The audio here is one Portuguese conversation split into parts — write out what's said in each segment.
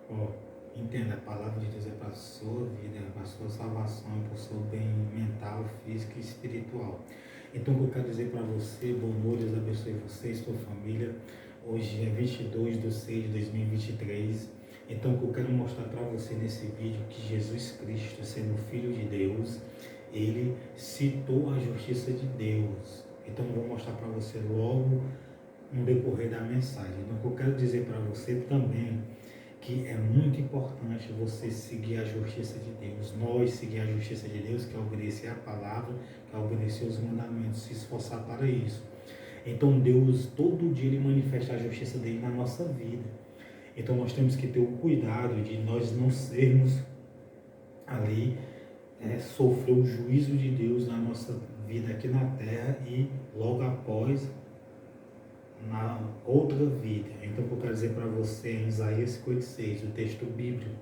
Ó, entenda, a palavra de Deus é para a sua vida, é para a sua salvação, é para o seu bem mental, físico e espiritual. Então, o que eu quero dizer para você, bom noite, Deus abençoe você e sua família. Hoje é 22/6/2023. Então, o que eu quero mostrar para você nesse vídeo, que Jesus Cristo, sendo Filho de Deus, ele citou a justiça de Deus. Então, eu vou mostrar para você logo no decorrer da mensagem. Então, o que eu quero dizer para você também, que é muito importante você seguir a justiça de Deus. Nós seguir a justiça de Deus, que é obedecer a palavra, que é obedecer os mandamentos, se esforçar para isso. Então Deus, todo dia, Ele manifesta a justiça dele na nossa vida. Então nós temos que ter o cuidado de nós não sermos ali, sofrer o juízo de Deus na nossa vida aqui na terra e logo após na outra vida. Então o que eu quero dizer para você em Isaías 56, o texto bíblico.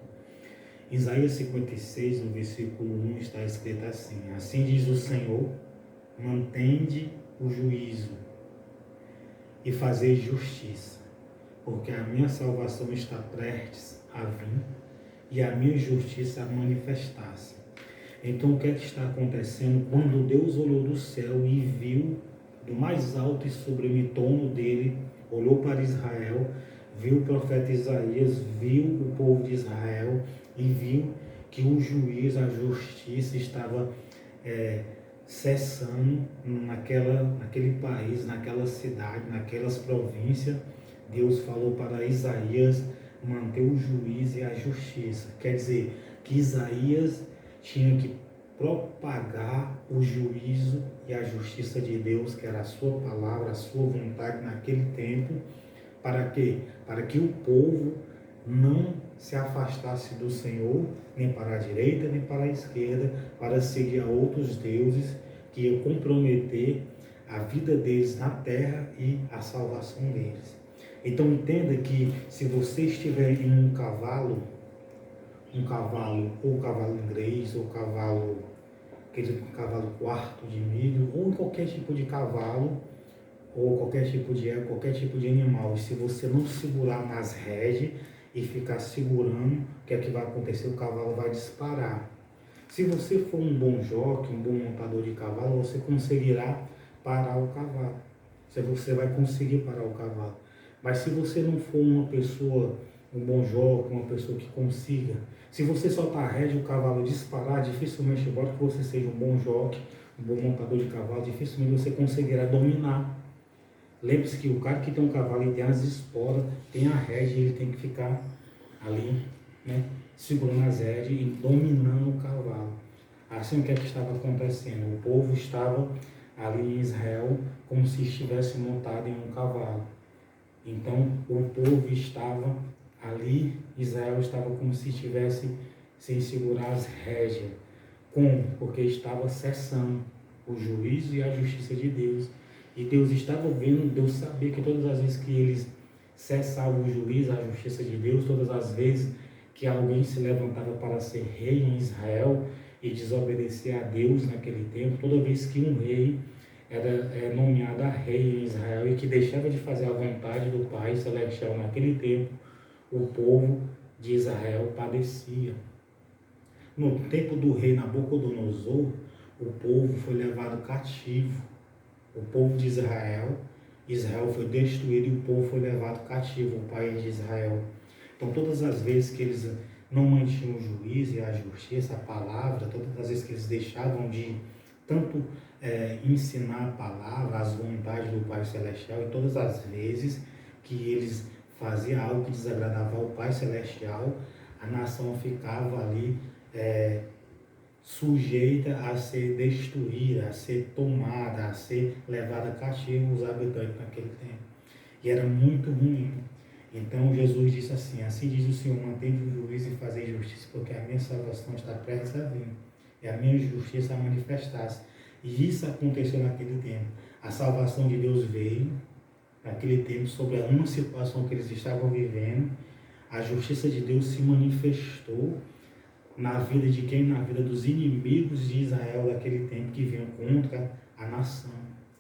Isaías 56, no versículo 1, está escrito assim: assim diz o Senhor, mantende o juízo e fazei justiça, porque a minha salvação está prestes a vir e a minha justiça a manifestar-se. Então o que é que está acontecendo? Quando Deus olhou do céu e viu do mais alto e sublime trono dele, olhou para Israel, viu o profeta Isaías, viu o povo de Israel e viu que o juízo, a justiça estava cessando naquele país, naquela cidade, naquelas províncias. Deus falou para Isaías manter o juízo e a justiça. Quer dizer, que Isaías tinha que propagar o juízo e a justiça de Deus, que era a sua palavra, a sua vontade naquele tempo. Para quê? Para que o povo não se afastasse do Senhor, nem para a direita, nem para a esquerda, para seguir a outros deuses que iam comprometer a vida deles na terra e a salvação deles. Então entenda que se você estiver em um cavalo ou cavalo inglês, ou aquele cavalo quarto de milho, ou qualquer tipo de cavalo, ou qualquer tipo de égua, qualquer tipo de animal, e se você não segurar nas rédeas e ficar segurando, o que é que vai acontecer? O cavalo vai disparar. Se você for um bom jockey, um bom montador de cavalo, você conseguirá parar o cavalo. Você vai conseguir parar o cavalo. Mas se você não for uma pessoa, um bom jockey, uma pessoa que consiga, se você soltar a rédea e o cavalo disparar, dificilmente, embora que você seja um bom jockey, um bom montador de cavalo, dificilmente você conseguirá dominar. Lembre-se que o cara que tem um cavalo e tem as esporas, tem a rédea, ele tem que ficar ali, né, segurando as rédeas e dominando o cavalo. Assim, o que é que estava acontecendo? O povo estava ali em Israel como se estivesse montado em um cavalo. Então, o povo estava ali, Israel estava como se estivesse sem segurar as rédeas. Como? Porque estava cessando o juízo e a justiça de Deus. E Deus estava vendo, Deus sabia que todas as vezes que eles cessavam o juízo, a justiça de Deus, todas as vezes que alguém se levantava para ser rei em Israel e desobedecer a Deus naquele tempo, toda vez que um rei era nomeado a rei em Israel e que deixava de fazer a vontade do Pai Celestial naquele tempo, o povo de Israel padecia. No tempo do rei Nabucodonosor, o povo foi levado cativo. O povo de Israel foi destruído e o povo foi levado cativo, o país de Israel. Então, todas as vezes que eles não mantinham o juízo e a justiça, a palavra, todas as vezes que eles deixavam de tanto ensinar a palavra, as vontades do Pai Celestial, e todas as vezes que eles faziam algo que desagradava ao Pai Celestial, a nação ficava ali sujeita a ser destruída, a ser tomada, a ser levada cativo, os habitantes naquele tempo. E era muito ruim. Então Jesus disse assim: assim diz o Senhor, mantende o juízo e fazei justiça, porque a minha salvação está prestes a vir, e a minha justiça a manifestar-se. E isso aconteceu naquele tempo. A salvação de Deus veio naquele tempo sobre uma situação que eles estavam vivendo. A justiça de Deus se manifestou na vida de quem? Na vida dos inimigos de Israel daquele tempo que vinham contra a nação.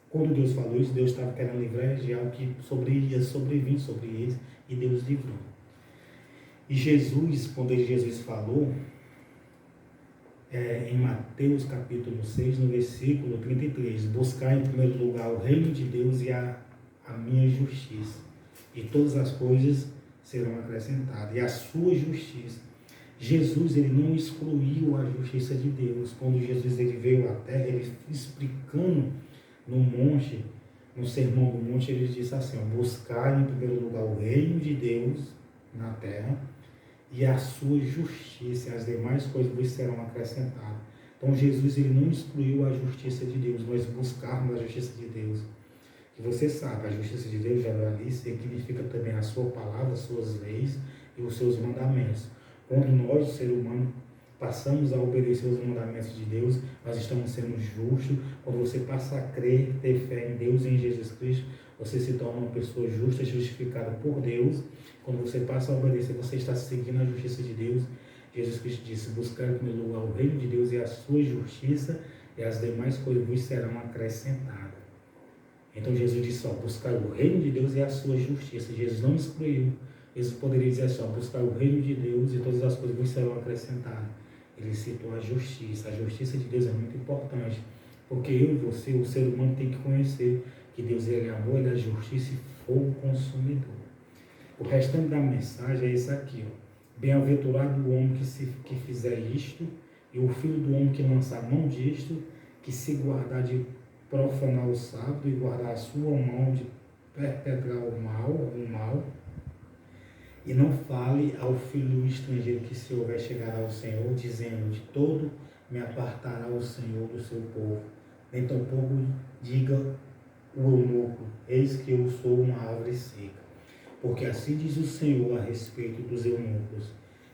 Quando Deus falou isso, Deus estava querendo livrar de algo que ia sobrevir sobre eles, e Deus livrou. E Jesus, quando Jesus falou, em Mateus capítulo 6, no versículo 33, buscar em primeiro lugar o reino de Deus e a minha justiça, e todas as coisas serão acrescentadas, e a sua justiça. Jesus, ele não excluiu a justiça de Deus. Quando Jesus ele veio à terra, ele explicando no monte, no sermão do monte, ele disse assim, buscar em primeiro lugar o reino de Deus na terra e a sua justiça, e as demais coisas vos serão acrescentadas. Então Jesus, ele não excluiu a justiça de Deus, nós buscarmos a justiça de Deus. Que você sabe, a justiça de Deus, já ali, significa também a sua palavra, as suas leis e os seus mandamentos. Quando nós, o ser humano, passamos a obedecer os mandamentos de Deus, nós estamos sendo justos. Quando você passa a crer, ter fé em Deus e em Jesus Cristo, você se torna uma pessoa justa, justificada por Deus. Quando você passa a obedecer, você está seguindo a justiça de Deus. Jesus Cristo disse, buscar em primeiro lugar o reino de Deus e a sua justiça, e as demais coisas vos serão acrescentadas. Então Jesus disse, buscar o reino de Deus e a sua justiça. Jesus não excluiu. Jesus poderia dizer assim, buscar o reino de Deus e todas as coisas vos serão acrescentadas. Ele citou a justiça. A justiça de Deus é muito importante, porque eu e você, o ser humano, tem que conhecer que Deus ele é amor, ele é justiça e fogo consumidor. O restante da mensagem é isso aqui. Bem-aventurado o homem que fizer isto, e o filho do homem que lançar mão disto, que se guardar de profanar o sábado e guardar a sua mão de perpetrar o mal, e não fale ao filho do estrangeiro que se houver chegar ao Senhor, dizendo, de todo me apartará o Senhor do seu povo. Nem tampouco diga o eunuco, eis que eu sou uma árvore seca. Porque assim diz o Senhor a respeito dos eunucos,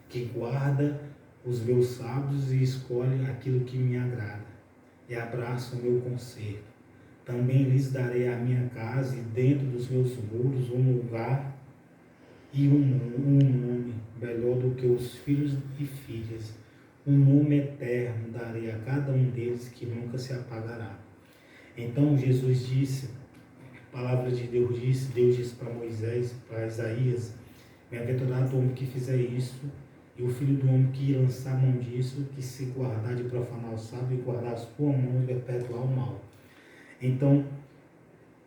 que guarda os meus sábados e escolhe aquilo que me agrada, e abraça o meu conserto. Também lhes darei a minha casa e dentro dos meus muros um lugar e um nome melhor do que os filhos e filhas. Um nome eterno darei a cada um deles que nunca se apagará. Então Jesus disse, a palavra de Deus disse para Moisés, para Isaías, bem-aventurado o homem que fizer isso, e o filho do homem que lançar mão disso, que se guardar de profanar o sábado e guardar a sua mão de perpetuar o mal. Então,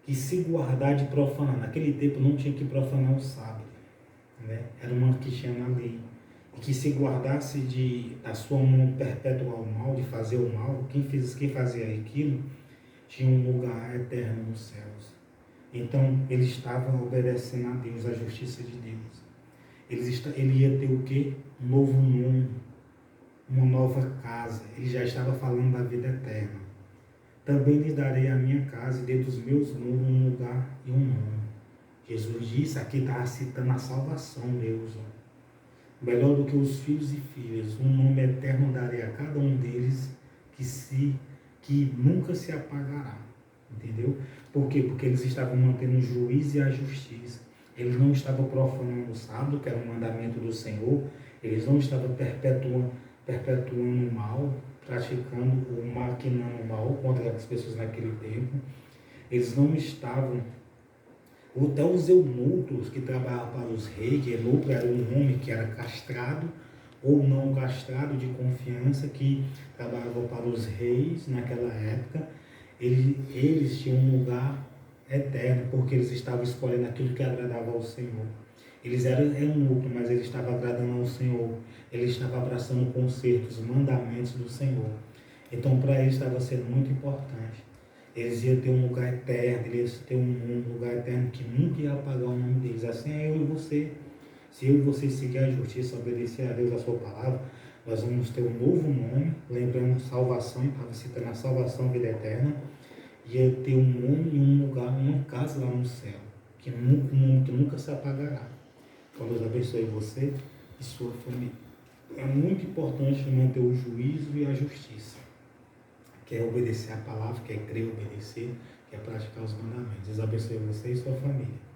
que se guardar de profanar, naquele tempo não tinha que profanar o sábado, né? Era uma que tinha na lei. E que se guardasse da sua mão perpetuar o mal, de fazer o mal, quem fazia aquilo, tinha um lugar eterno nos céus. Então, ele estava obedecendo a Deus, a justiça de Deus. Ele ia ter o quê? Um novo nome, uma nova casa. Ele já estava falando da vida eterna. Também lhe darei a minha casa e dentro dos meus muros um lugar e um nome. Jesus disse, aqui está citando a salvação, Deus. Melhor do que os filhos e filhas, um nome eterno darei a cada um deles que nunca se apagará. Entendeu? Por quê? Porque eles estavam mantendo o juízo e a justiça. Eles não estavam profanando o sábado, que era um mandamento do Senhor. Eles não estavam perpetuando o mal, praticando o maquinando o mal contra as pessoas naquele tempo. Eles não estavam... Até os eunucos que trabalhavam para os reis, que eunuco era um homem que era castrado ou não castrado de confiança, que trabalhava para os reis naquela época. Eles tinham um lugar eterno, porque eles estavam escolhendo aquilo que agradava ao Senhor. Eles eram eunucos, mas eles estavam agradando ao Senhor. Eles estavam abraçando o conserto, os mandamentos do Senhor. Então, para eles estava sendo muito importante. Eles iam ter um lugar eterno, eles iam ter um lugar eterno que nunca ia apagar o nome deles. Assim é eu e você. Se eu e você seguir a justiça, obedecer a Deus, a sua palavra, nós vamos ter um novo nome, lembrando salvação, estava citando a salvação, vida eterna, e ia ter um nome e um lugar, uma casa lá no céu, um nome que nunca se apagará. Então Deus abençoe você e sua família. É muito importante manter o juízo e a justiça. Quer obedecer a palavra, quer crer, obedecer, quer praticar os mandamentos. Deus abençoe você e sua família.